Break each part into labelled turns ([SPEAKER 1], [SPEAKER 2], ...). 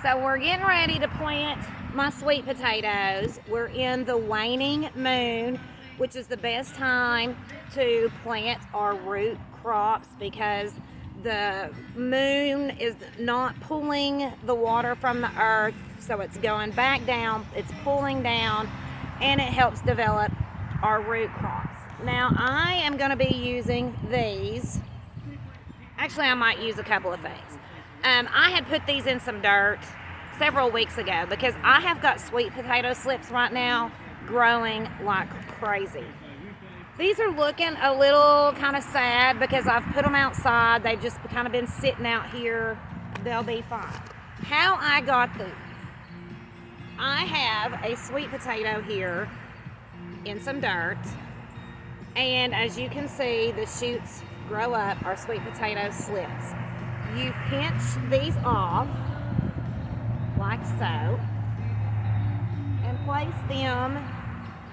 [SPEAKER 1] So we're getting ready to plant my sweet potatoes. We're in the waning moon, which is the best time to plant our root crops because the moon is not pulling the water from the earth, so it's going back down, it's pulling down, and it helps develop our root crops. Now I am going to be using these. Actually, I might use a couple of things. I had put these in some dirt several weeks ago because I have got sweet potato slips right now growing like crazy. These are looking a little kind of sad because I've put them outside. They've just kind of been sitting out here. They'll be fine. How I got these. I have a sweet potato here in some dirt. And as you can see, the shoots grow up, our sweet potato slips. You pinch these off like so and place them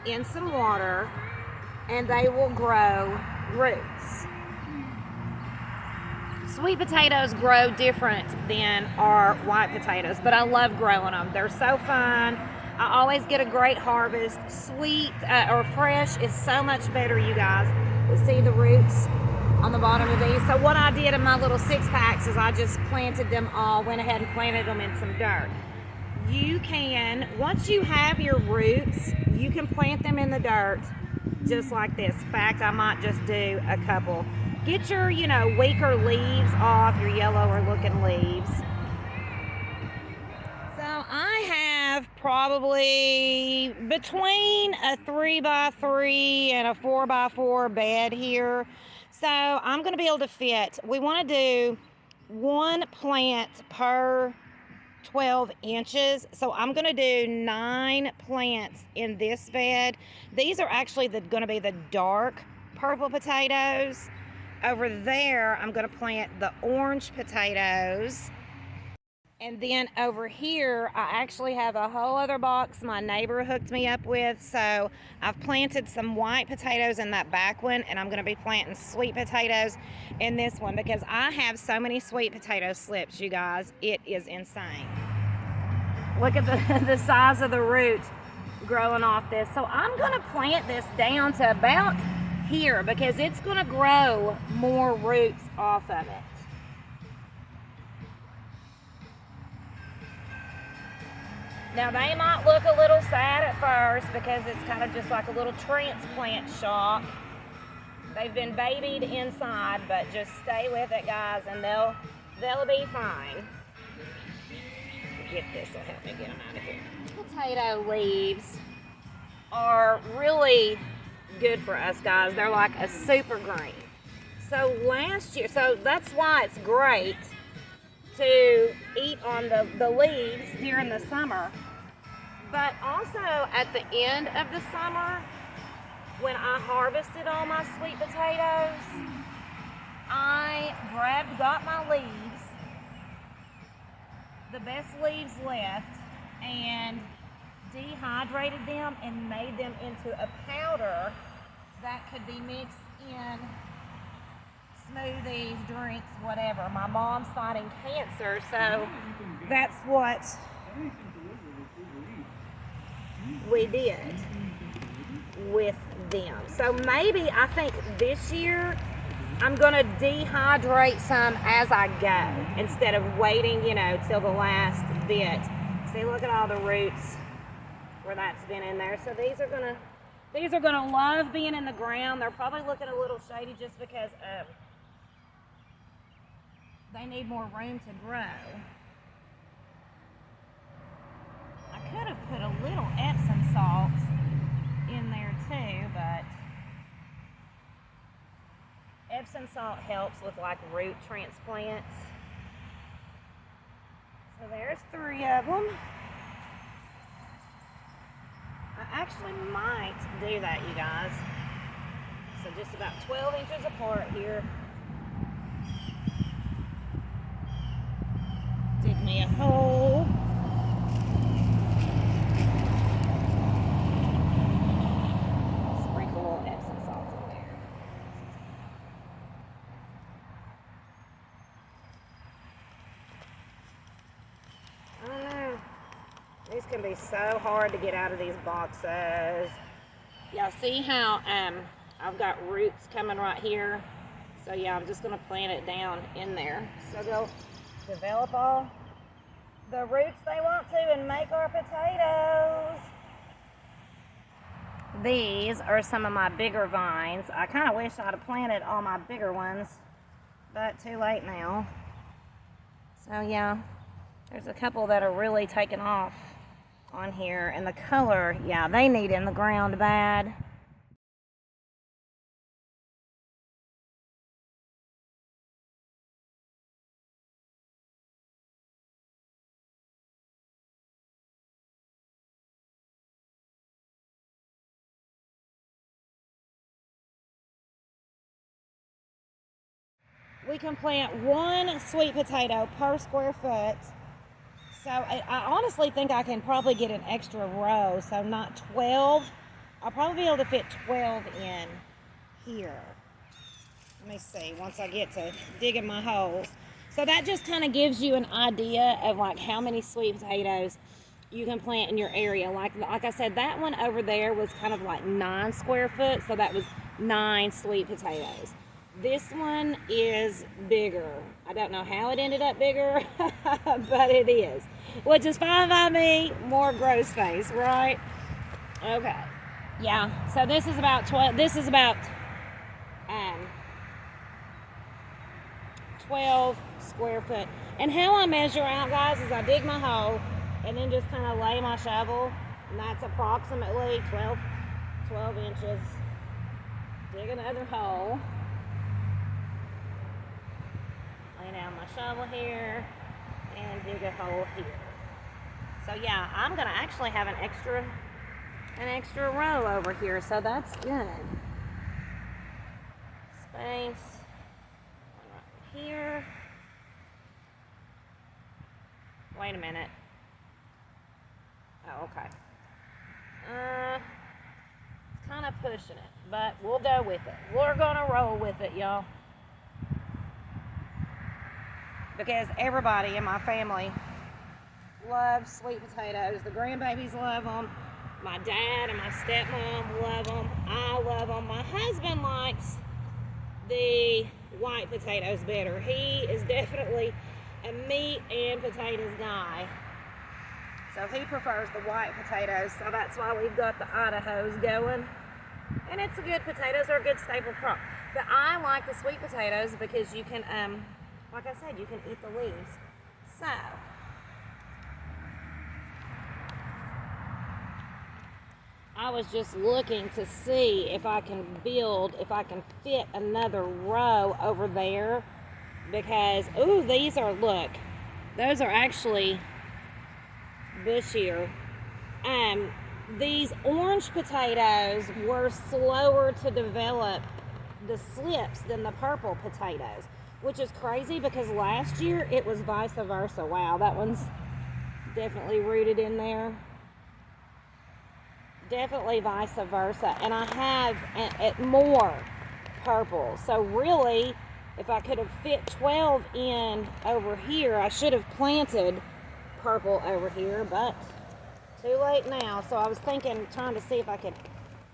[SPEAKER 1] in some water and they will grow roots. Sweet potatoes grow different than our white potatoes, but I love growing them. They're so fun. I always get a great harvest. Sweet or fresh is so much better, you guys. See the roots on the bottom of these. So what I did in my little 6-packs is I just planted them all, went ahead and planted them in some dirt. You can, once you have your roots, you can plant them in the dirt just like this. In fact, I might just do a couple. Get your, weaker leaves off, your yellower looking leaves. So I have probably between a 3x3 and a 4x4 bed here. So I'm going to be able to fit, we want to do one plant per 12 inches. So I'm going to do 9 plants in this bed. These are actually going to be the dark purple potatoes. Over there, I'm going to plant the orange potatoes. And then over here, I actually have a whole other box my neighbor hooked me up with. So I've planted some white potatoes in that back one, and I'm going to be planting sweet potatoes in this one because I have so many sweet potato slips, you guys. It is insane. Look at the size of the root growing off this. So I'm going to plant this down to about here because it's going to grow more roots off of it. Now they might look a little sad at first because it's kind of just like a little transplant shop. They've been babied inside, but just stay with it, guys, and they'll be fine. Get this, will help me get them out of here. Potato leaves are really good for us, guys. They're like a super green. So last year, so that's why it's great to eat on the leaves during the summer. But also at the end of the summer, when I harvested all my sweet potatoes, I got my leaves, the best leaves left, and dehydrated them and made them into a powder that could be mixed in smoothies, drinks, whatever. My mom's fighting cancer, so that's what we did with them. So maybe I think this year I'm gonna dehydrate some as I go instead of waiting, till the last bit. See, look at all the roots where that's been in there. So these are gonna love being in the ground. They're probably looking a little shady just because they need more room to grow. I could have put a little Epsom salt in there too, but Epsom salt helps with like root transplants. So there's 3 of them. I actually might do that, you guys. So just about 12 inches apart here. Dig me a hole. Sprinkle a little Epsom salt in there. I don't These can be so hard to get out of these boxes. Y'all see how I've got roots coming right here? So yeah, I'm just gonna plant it down in there. So they'll develop all the roots they want to and make our potatoes. These are some of my bigger vines. I kind of wish I'd have planted all my bigger ones, but too late now. So yeah, there's a couple that are really taking off on here, and the color, yeah, they need in the ground bad. We can plant 1 sweet potato per square foot. So I honestly think I can probably get an extra row, so not 12. I'll probably be able to fit 12 in here. Let me see, once I get to digging my holes. So that just kind of gives you an idea of like how many sweet potatoes you can plant in your area. Like I said, that one over there was kind of like 9 square foot, so that was 9 sweet potatoes. This one is bigger. I don't know how it ended up bigger, but it is. Which is fine by me. More grow space, right? Okay. Yeah. So this is about 12. This is about 12 square foot. And how I measure out, guys, is I dig my hole and then just kind of lay my shovel, and that's approximately 12 inches. Dig another hole. Lay down my shovel here and dig a hole here. So yeah, I'm gonna actually have an extra row over here, so that's good. Space right here. Wait a minute. Oh, okay. It's kind of pushing it, but we'll go with it. We're gonna roll with it, y'all. Because everybody in my family loves sweet potatoes. The grandbabies love them. My dad and my stepmom love them. I love them. My husband likes the white potatoes better. He is definitely a meat and potatoes guy. So he prefers the white potatoes. So that's why we've got the Idahos going. And it's a good, potatoes are a good staple crop. But I like the sweet potatoes because you can, like I said, you can eat the leaves. So, I was just looking to see if I can fit another row over there. Because, ooh, these are, look, those are actually bushier. These orange potatoes were slower to develop the slips than the purple potatoes, which is crazy because last year it was vice versa. Wow, that one's definitely rooted in there. Definitely vice versa. And I have more purple. So really, if I could have fit 12 in over here, I should have planted purple over here, but too late now. So I was trying to see if I could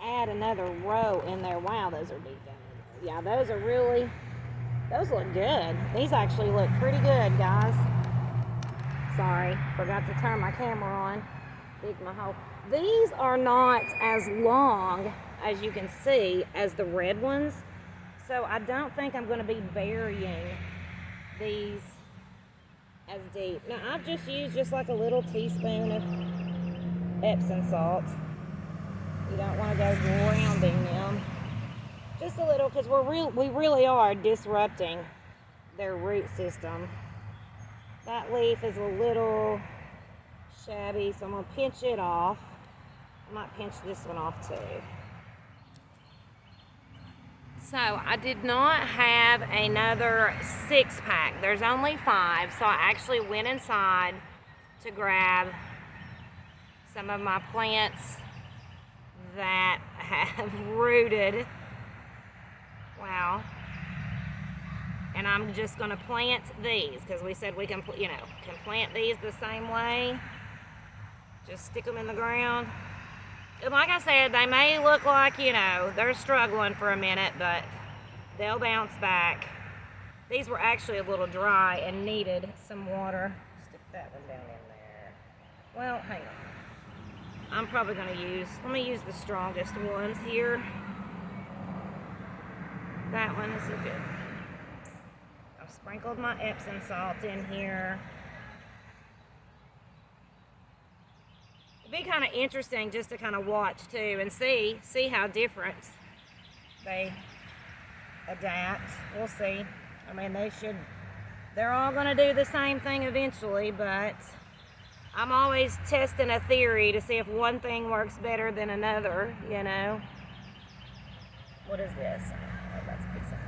[SPEAKER 1] add another row in there. Wow, those are deep down in there. Yeah, those look good. These actually look pretty good, guys. Sorry, forgot to turn my camera on. Dig my hole. These are not as long, as you can see, as the red ones. So I don't think I'm going to be burying these as deep. Now I've just used like a little teaspoon of Epsom salt. You don't want to go grounding them. Just a little, because we really are disrupting their root system. That leaf is a little shabby, so I'm going to pinch it off. I might pinch this one off too. So I did not have another 6-pack. There's only 5, so I actually went inside to grab some of my plants that have rooted. Wow. And I'm just going to plant these because we said we can, can plant these the same way. Just stick them in the ground. And like I said, they may look like, you know, they're struggling for a minute, but they'll bounce back. These were actually a little dry and needed some water. Stick that one down in there. Well, hang on. I'm probably going to let me use the strongest ones here. That one is a good. I've sprinkled my Epsom salt in here. It'd be kind of interesting just to kind of watch too and see how different they adapt. We'll see. I mean, they're all going to do the same thing eventually, but I'm always testing a theory to see if one thing works better than another, you know. What is this? Oh, that's pizza.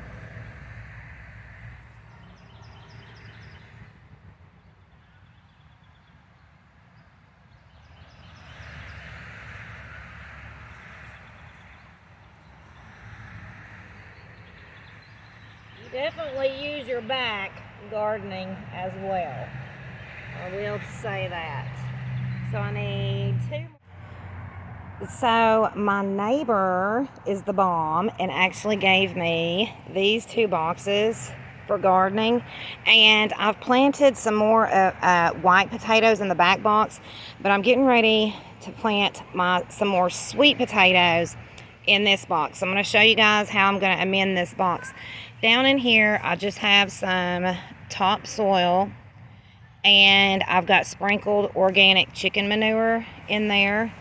[SPEAKER 1] You definitely use your back gardening as well. I will say that. So I need 2. So my neighbor is the bomb and actually gave me these 2 boxes for gardening, and I've planted some more white potatoes in the back box, but I'm getting ready to plant some more sweet potatoes in this box. So I'm going to show you guys how I'm going to amend this box. Down in here I just have some topsoil, and I've got sprinkled organic chicken manure in there.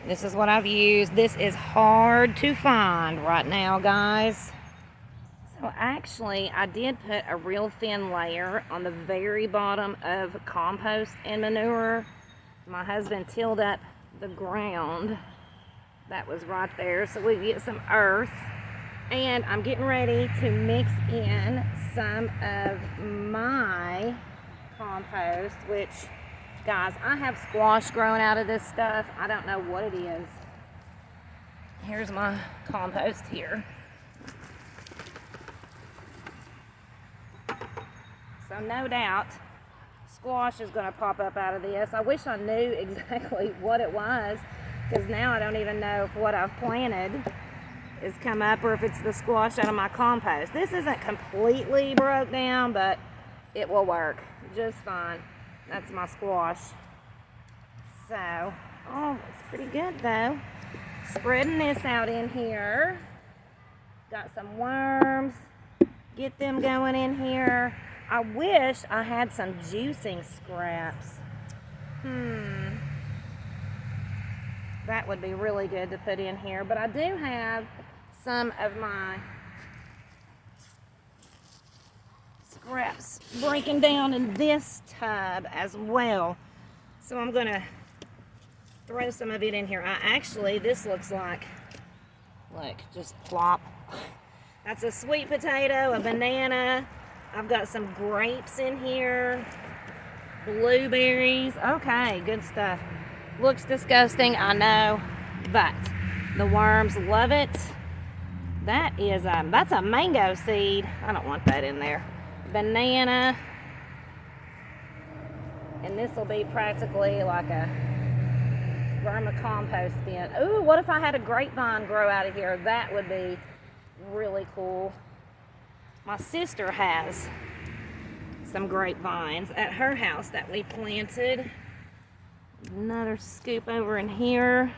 [SPEAKER 1] This is what I've used. This is hard to find right now, guys. So actually, I did put a real thin layer on the very bottom of compost and manure. My husband tilled up the ground that was right there so we get some earth. And I'm getting ready to mix in some of my compost, which, guys, I have squash growing out of this stuff. I don't know what it is. Here's my compost here. So no doubt squash is going to pop up out of this. I wish I knew exactly what it was, because now I don't even know if what I've planted is come up or if it's the squash out of my compost. This isn't completely broke down, but it will work just fine. That's my squash. So, oh, it's pretty good though. Spreading this out in here. Got some worms. Get them going in here. I wish I had some juicing scraps. That would be really good to put in here. But I do have some of my scraps breaking down in this tub as well. So I'm going to throw some of it in here. This looks like, look, just plop. That's a sweet potato, a banana. I've got some grapes in here, blueberries. Okay, good stuff. Looks disgusting, I know, but the worms love it. That's a mango seed. I don't want that in there. Banana. And this will be practically like a vermicompost bin. Ooh, what if I had a grapevine grow out of here? That would be really cool. My sister has some grapevines at her house that we planted. Another scoop over in here.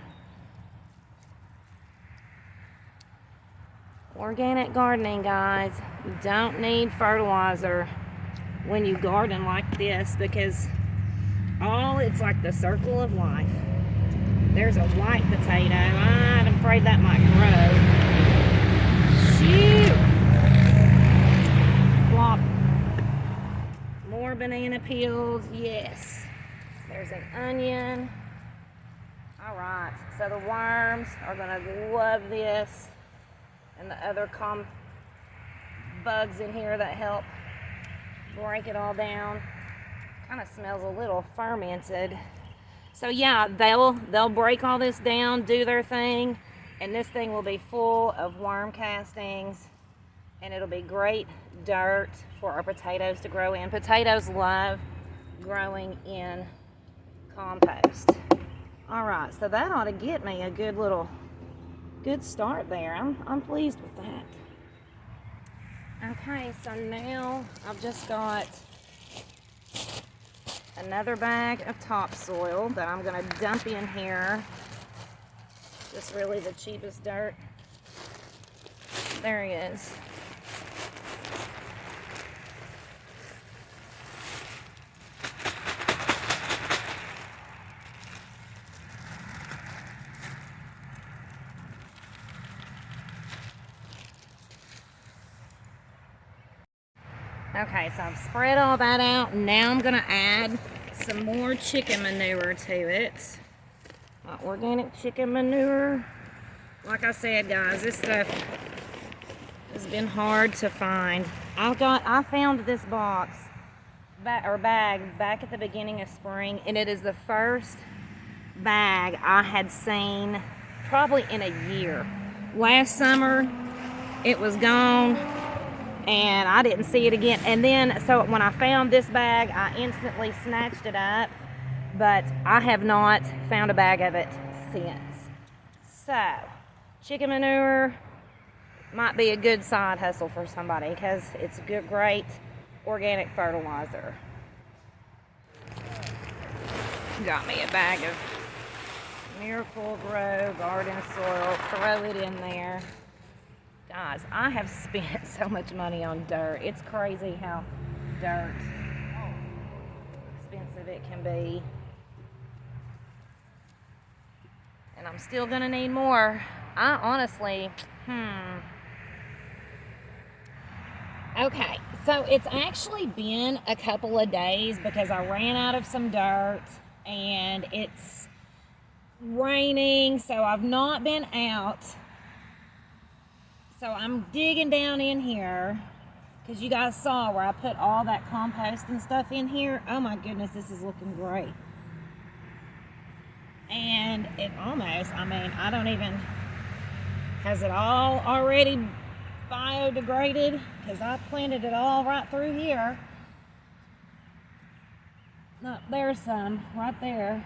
[SPEAKER 1] Organic gardening, guys. You don't need fertilizer when you garden like this, because it's like the circle of life. There's a white potato. I'm afraid that might grow. Shoot! Plop. More banana peels. Yes. There's an onion. Alright, so the worms are going to love this. And the other bugs in here that help break it all down. Kind of smells a little fermented. So yeah, they'll break all this down, do their thing, and this thing will be full of worm castings, and it'll be great dirt for our potatoes to grow in. Potatoes love growing in compost. All right, so that ought to get me a good start there. I'm pleased with that. Okay, so now I've just got another bag of topsoil that I'm gonna dump in here. Just really the cheapest dirt. There he is. Okay, so I've spread all that out. Now I'm gonna add some more chicken manure to it. Organic chicken manure. Like I said, guys, this stuff has been hard to find. I found this bag back at the beginning of spring, and it is the first bag I had seen probably in a year. Last summer, it was gone, and I didn't see it again. And then, so when I found this bag, I instantly snatched it up, but I have not found a bag of it since. So, chicken manure might be a good side hustle for somebody because it's a good, great organic fertilizer. Got me a bag of Miracle-Gro garden soil. Throw it in there. Guys, I have spent so much money on dirt. It's crazy how expensive it can be. And I'm still gonna need more. I honestly, Okay, so it's actually been a couple of days because I ran out of some dirt and it's raining, so I've not been out. So I'm digging down in here because you guys saw where I put all that compost and stuff in here. Oh my goodness, this is looking great. And it almost, I don't even, has it all already biodegraded? Because I planted it all right through here. No, there's some right there.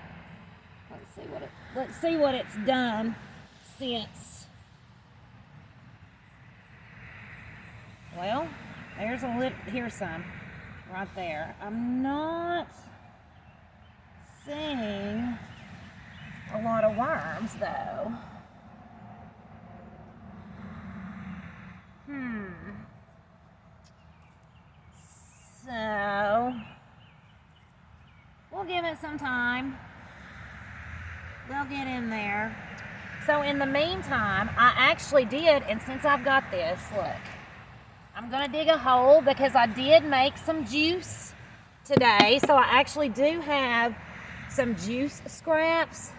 [SPEAKER 1] Let's see what it's done since. Well, here's some right there. I'm not seeing a lot of worms though. So we'll give it some time. They'll get in there. So in the meantime, I actually did, and since I've got this, look, I'm gonna dig a hole because I did make some juice today. So I actually do have some juice scraps.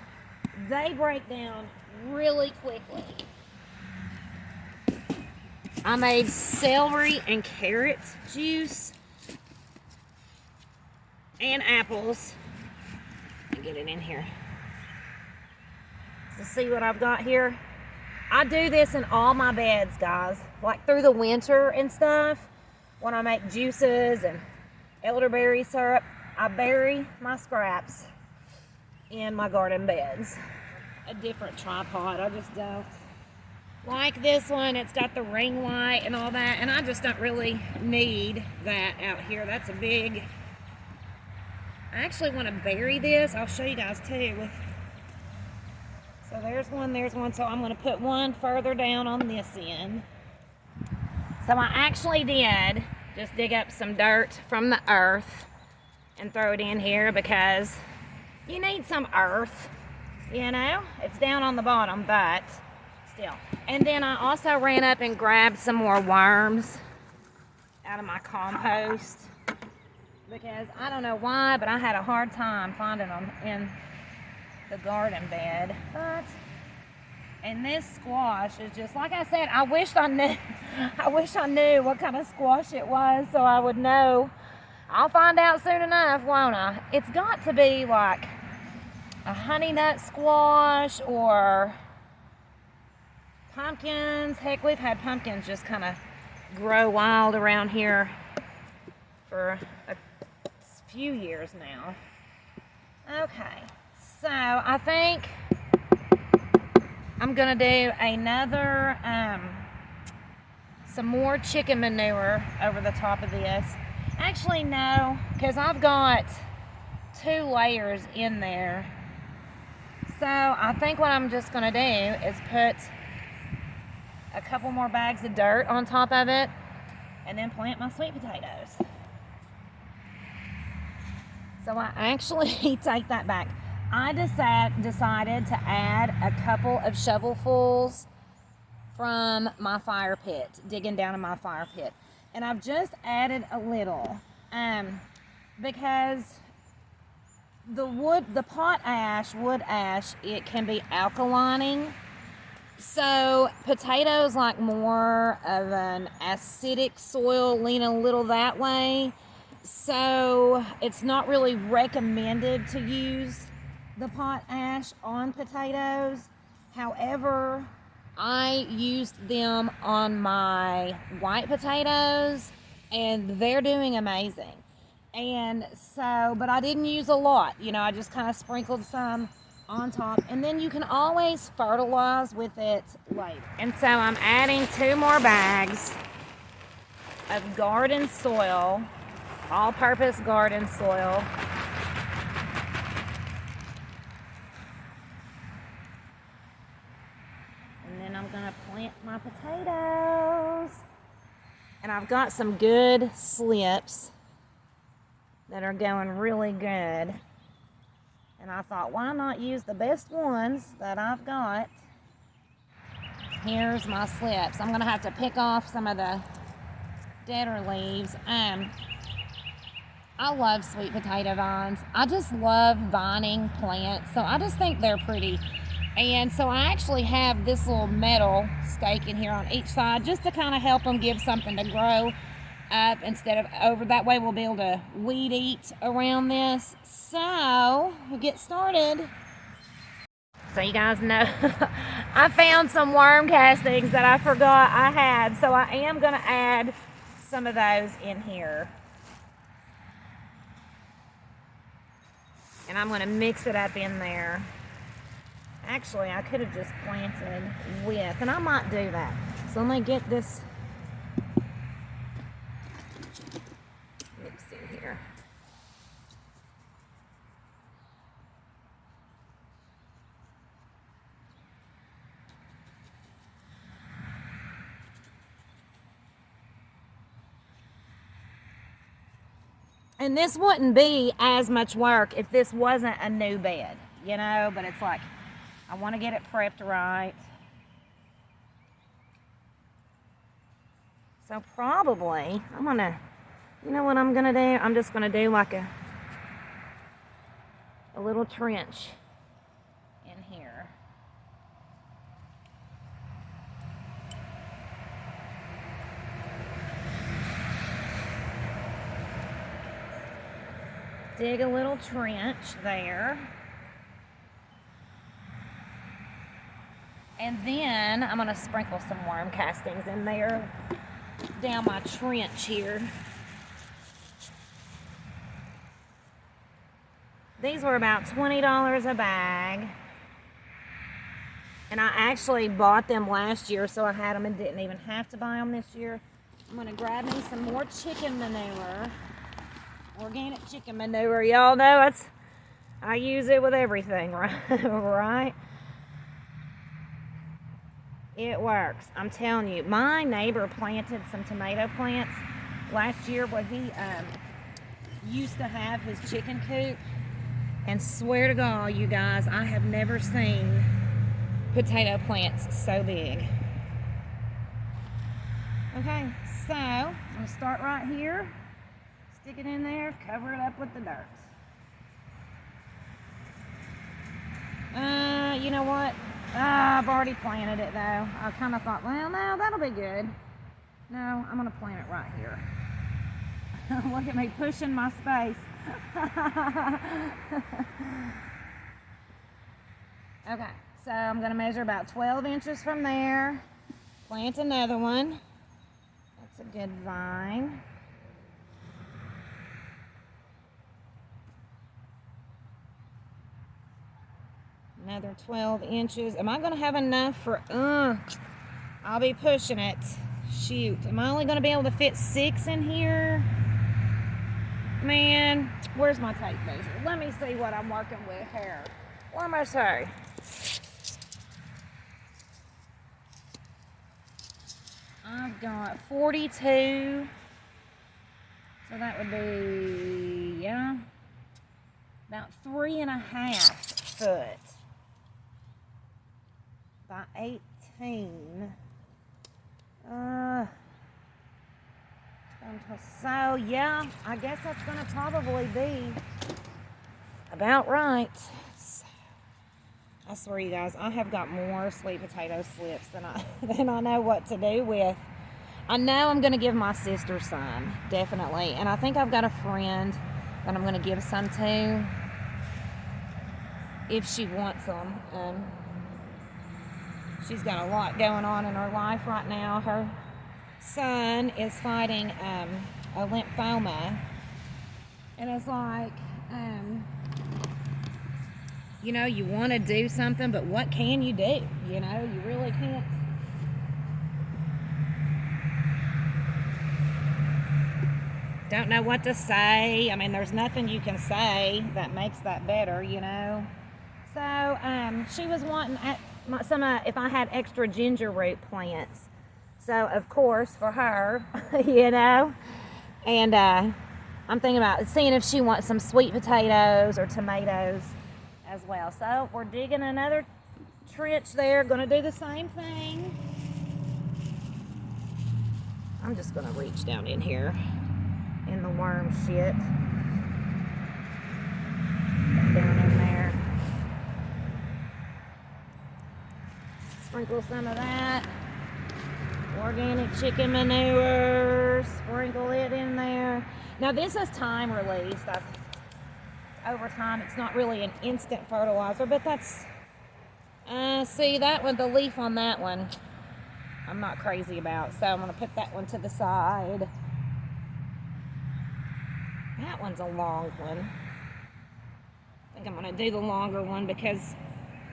[SPEAKER 1] They break down really quickly. I made celery and carrot juice and apples. Get it in here. So see what I've got here? I do this in all my beds, guys. Like through the winter and stuff, when I make juices and elderberry syrup, I bury my scraps in my garden beds. A different tripod, I just don't like this one. It's got the ring light and all that, and I just don't really need that out here. That's a big, I actually want to bury this. I'll show you guys too. So there's one. So I'm going to put one further down on this end. So I actually did just dig up some dirt from the earth and throw it in here because you need some earth, you know? It's down on the bottom, but still. And then I also ran up and grabbed some more worms out of my compost because I don't know why, but I had a hard time finding them in the garden bed. And this squash is just, like I said, I wish I knew what kind of squash it was so I would know. I'll find out soon enough, won't I? It's got to be like a honey nut squash or pumpkins. Heck, we've had pumpkins just kind of grow wild around here for a few years now. Okay, So I think I'm gonna do another, some more chicken manure over the top of this. Actually, no, because I've got 2 layers in there. So I think what I'm just gonna do is put a couple more bags of dirt on top of it and then plant my sweet potatoes. So I actually take that back. I decided to add a couple of shovelfuls from my fire pit, digging down in my fire pit. And I've just added a little because the wood ash, it can be alkalining. So potatoes like more of an acidic soil, lean a little that way. So it's not really recommended to use the pot ash on potatoes. However, I used them on my white potatoes and they're doing amazing. And so, but I didn't use a lot, you know, I just kind of sprinkled some on top, and then you can always fertilize with it later. And so I'm adding 2 more bags of garden soil, all-purpose garden soil. And then I'm gonna plant my potatoes. And I've got some good slips that are going really good. And I thought, why not use the best ones that I've got? Here's my slips. I'm gonna have to pick off some of the deader leaves. I love sweet potato vines. I just love vining plants, so I just think they're pretty. And so I actually have this little metal stake in here on each side just to kind of help them give something to grow up instead of over. That way we'll be able to weed eat around this. So we'll get started. So you guys know I found some worm castings that I forgot I had, so I am going to add some of those in here, and I'm going to mix it up in there. Actually, I could have just planted with, and I might do that. So let me get this mixed in here. And this wouldn't be as much work if this wasn't a new bed, you know, but it's like, I want to get it prepped right. So probably, I'm gonna, you know what I'm gonna do? I'm just gonna do like a little trench in here. Dig a little trench there. And then I'm gonna sprinkle some worm castings in there down my trench here. These were about $20 a bag. And I actually bought them last year, so I had them and didn't even have to buy them this year. I'm gonna grab me some more chicken manure. Organic chicken manure, y'all know I use it with everything, right? Right? It works. I'm telling you. My neighbor planted some tomato plants last year where he used to have his chicken coop. And swear to God, you guys, I have never seen potato plants so big. Okay, so I'm going to start right here. Stick it in there, cover it up with the dirt. You know what? I've already planted it though. I kind of thought, well, no, that'll be good. No, I'm going to plant it right here. Look at me pushing my space. Okay, so I'm going to measure about 12 inches from there. Plant another one. That's a good vine. Another 12 inches. Am I going to have enough for, I'll be pushing it. Shoot. Am I only going to be able to fit 6 in here? Man, where's my tape measure? Let me see what I'm working with here. What am I saying? I've got 42. So that would be, yeah, about 3.5 foot by 18. So yeah, I guess that's gonna probably be about right. So, I swear, you guys, I have got more sweet potato slips than I know what to do with. I know I'm gonna give my sister some, definitely, and I think I've got a friend that I'm gonna give some to if she wants them. She's got a lot going on in her life right now. Her son is fighting a lymphoma, and it's like, you know, you want to do something, but what can you do? You know, you really can't. Don't know what to say. I mean, there's nothing you can say that makes that better, you know. So she was wanting some if I had extra ginger root plants. So of course for her, you know, and I'm thinking about seeing if she wants some sweet potatoes or tomatoes as well. So we're digging another trench there. Going to do the same thing. I'm just going to reach down in here in the worm shit. Down in there. Sprinkle some of that organic chicken manure, sprinkle it in there. Now this is time released. Over time, it's not really an instant fertilizer, but that's, see that one, the leaf on that one, I'm not crazy about, so I'm gonna put that one to the side. That one's a long one. I think I'm gonna do the longer one because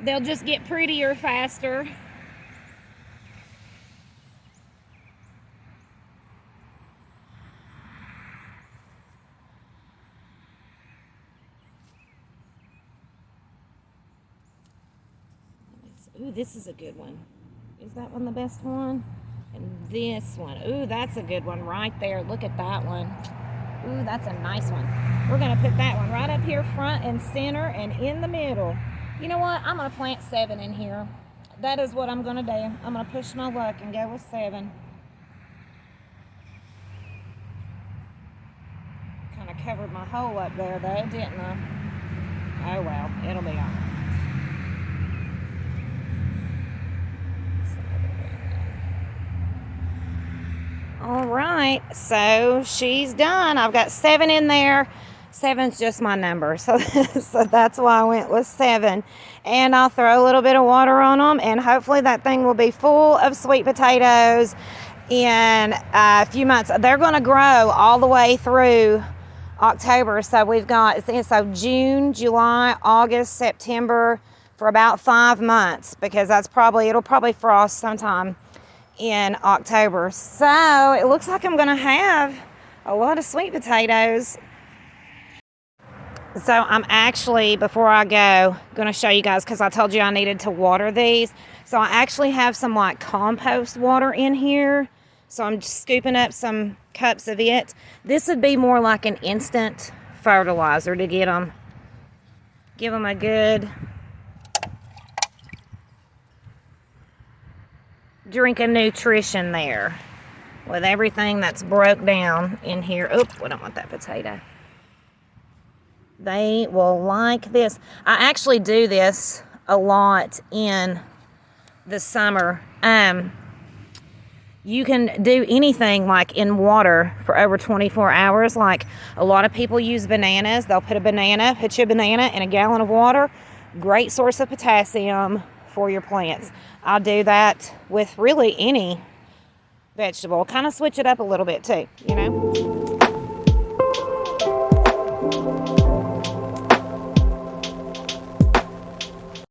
[SPEAKER 1] they'll just get prettier faster. Ooh, this is a good one. Is that one the best one? And this one. Ooh, that's a good one right there. Look at that one. Ooh, that's a nice one. We're going to put that one right up here front and center and in the middle. You know what? I'm going to plant 7 in here. That is what I'm going to do. I'm going to push my luck and go with 7. Kind of covered my hole up there though, didn't I? Oh well, it'll be all right. All right, so she's done. I've got 7 in there. 7's just my number, so that's why I went with 7. And I'll throw a little bit of water on them, and hopefully that thing will be full of sweet potatoes in a few months. They're going to grow all the way through October, so we've got June, July, August, September, for about 5 months, because it'll probably frost sometime in October. So it looks like I'm gonna have a lot of sweet potatoes. So I'm actually, before I go, gonna show you guys, because I told you I needed to water these. So I actually have some like compost water in here. So I'm just scooping up some cups of it. This would be more like an instant fertilizer to give them a good drink of nutrition there with everything that's broke down in here. Oop, we don't want that potato. They will like this. I actually do this a lot in the summer. You can do anything like in water for over 24 hours. Like a lot of people use bananas. They'll put you a banana in a gallon of water. Great source of potassium for your plants. I'll do that with really any vegetable. Kind of switch it up a little bit too, you know.